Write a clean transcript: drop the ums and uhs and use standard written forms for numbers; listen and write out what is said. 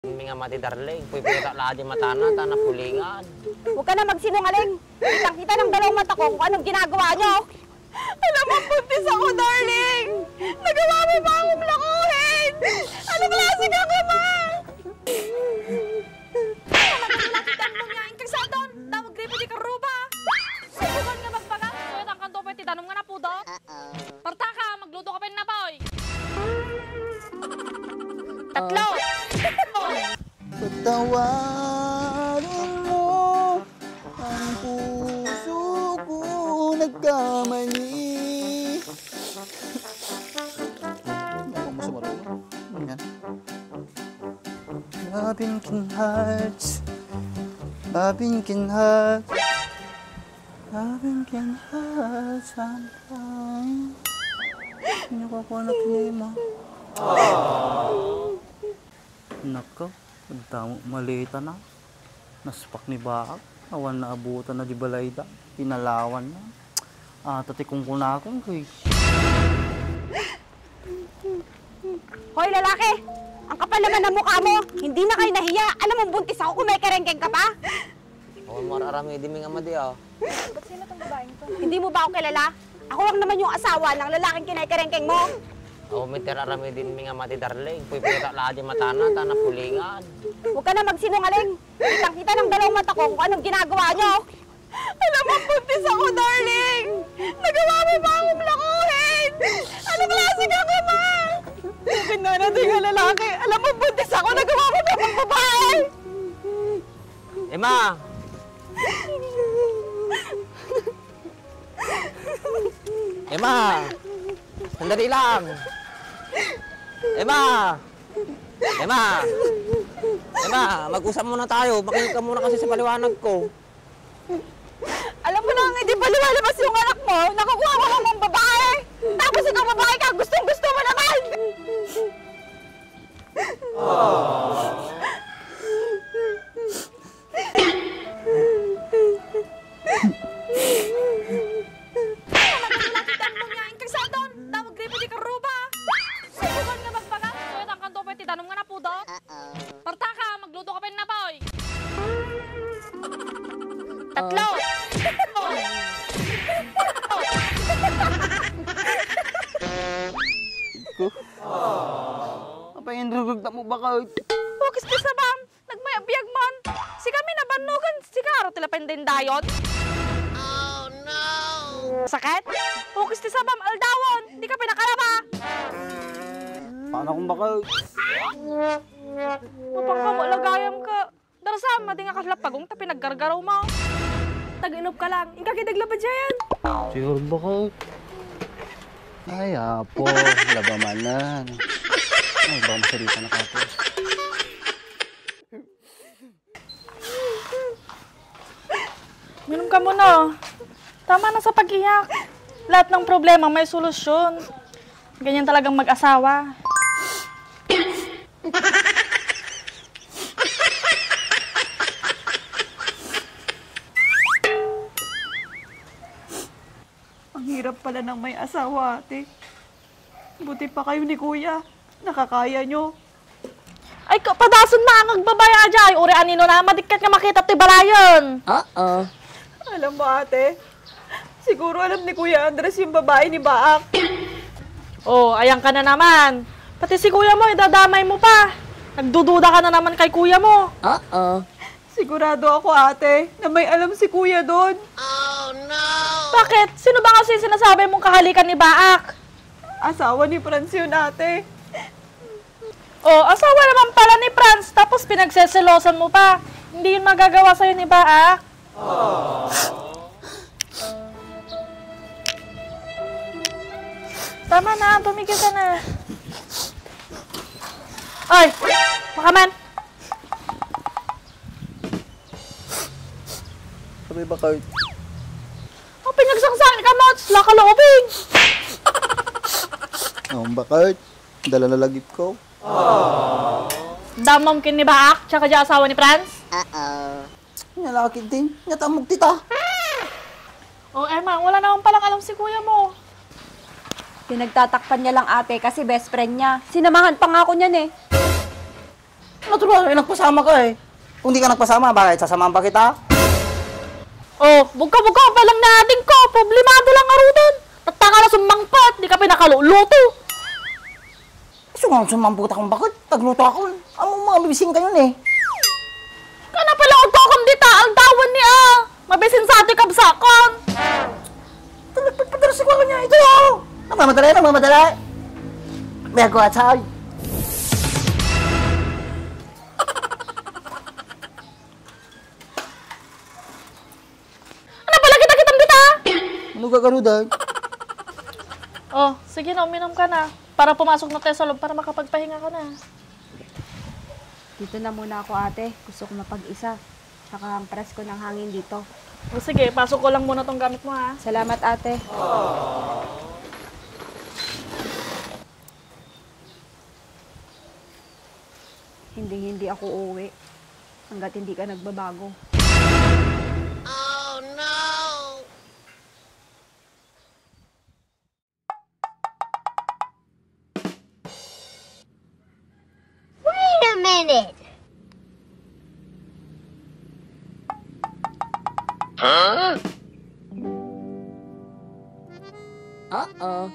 Hindi nga mati darling, pwede lahat yung matana, tanah pulingan. Huwag ka na magsinungaling. Kitang-kita ng dalawang mata ko kung anong ginagawa nyo. Alam mo, buntis ako, darling. Nagawa mo ba akong lakuhin? Ano klase ka nga, ma? Talagang mo niya, ingkang sa doon. Tawag gripo di karuba. Subukan nga magbaga. Suwet ang kanto, pwede tanong nga na po, Dok. Parta ka, magluto ka pa na, boy. Tatlo. Patawarin mo ang puso ko nagkamali. Ako mo sumarunod. Ganyan. Babinkin hearts, babinkin hearts, babinkin hearts sometimes. Hindi ko ako nakinima. Nako. Pagtamo, malita na. Naspak ni Baak. Awan na abutan na di balayda. Pinalawan na. Tatikong ko na akong kay. Hoy, lalaki! Ang kapal naman ng mukha mo. Hindi na kayo nahiya. Alam mo, buntis ako kung may karengkeng ka pa. Oo, mararami di mga madi ah. Ba't sino tong babaeng to? Hindi mo ba ako kilala? Ako lang naman yung asawa ng lalaking kinay-karengkeng mo. Oo, may arami din mga mati darling, pwede lahat yung matana, tanah pulingan. Huwag ka na magsinungaling. Kitang-kita ng dalawang mata ko kung anong ginagawa nyo. Alam mo, buntis ako, darling. Nagawa mo ba akong lakuhin? Ano klase ka nga, ma? Sabi na natin nga lalaki. Alam mo, buntis ako. Nagawa mo ba akong babae? Emma! Emma! Sandali lang! Emma! Emma! Emma, mag-usap muna tayo. Makinig ka muna kasi sa paliwanag ko. Alam mo na, hindi pa lumalabas yung anak mo. Nakukuha mo lang ng babae. Tapos ikaw babae ka. Gustong-gusto mo naman. Tatlo! Apayin rugog mo ba ka? Wakis ti sabam, nagmayabiyag man. Si kami nabanugan, sigaro tila pendendayon. Oh no! Sakit? Wakis ti sabam, aldawon, di ka pinakalaba. Paano kung baka? Mapang ka mo, lagayam ka. Darasam, madi nga kaslapagong ta pinaggargaraw mo. Tag-inop ka lang, ingkakidaglaba dyan. Siguro ba ka? Ay, apo, labamanan. Ay, baka masalita na ka po. Minom ka muna. Tama na sa pag-iyak. Lahat ng problema may solusyon. Ganyan talagang mag-asawa. Ang hirap pala ng may asawa, ate. Buti pa kayo ni Kuya. Nakakaya nyo. Ay, padason na ang agbabaya dyan. Uri anino na, madikkat nga makita ti balayon. Alam mo, ate, siguro alam ni Kuya Andres yung babae ni Baak. Oh, ayan ka na naman. Pati si kuya mo, idadamay mo pa. Nagdududa ka na naman kay kuya mo. Sigurado ako, ate, na may alam si Kuya doon. Bakit? Sino ba kasi sinasabi mong kahalikan ni Baak? Asawa ni Franz yun, ate. Oh, asawa naman pala ni Franz, tapos pinagseselosan mo pa. Hindi yun magagawa sa'yo ni Baak. Tama na, tumigil ka na. Oy, makaman. Sabi ba ka? Oh, pinagsangsangin ka mo, laka loobing. Bakit? Dala na lagip ko. Damam kin ni Baak, tsaka dyan asawa ni Franz. Nalaki din. Natamog tita. Oh, Emma, wala naman palang alam si kuya mo. Pinagtatakpan niya lang ate kasi best friend niya. Sinamahan pa nga ako niyan eh. Natural, nagpasama ka eh. Kung di ka nagpasama, bakit? Sasamahan pa kita? Oh, buka-buka pa lang natin ko. Problemado lang nga doon. Tataka na sumangpat. Di ka pinakaluluto. Sumamput akong bakit? Tagluto ako. Ang mga bibising kayo eh. Kana pala ang kokong dita. Ang tawan niya. Mabisin sa ating kabsakon. Nagpapadarasi ko niya. Ito yun. Nagmamadali. May ako at sa'yo. Ano pala kita-kitam dita? Ano gagarudan? Oh, sige na, uminom ka na. Para pumasok na tayo sa loob para makapagpahinga ka na. Dito na muna ako, ate. Gusto ko mapag-isa. Tsaka ang presko ng hangin dito. O sige, pasok ko lang muna tong gamit mo ha. Salamat, ate. Hindi ako uuwi hanggat hindi ka nagbabago. Wait a minute. Uh-oh.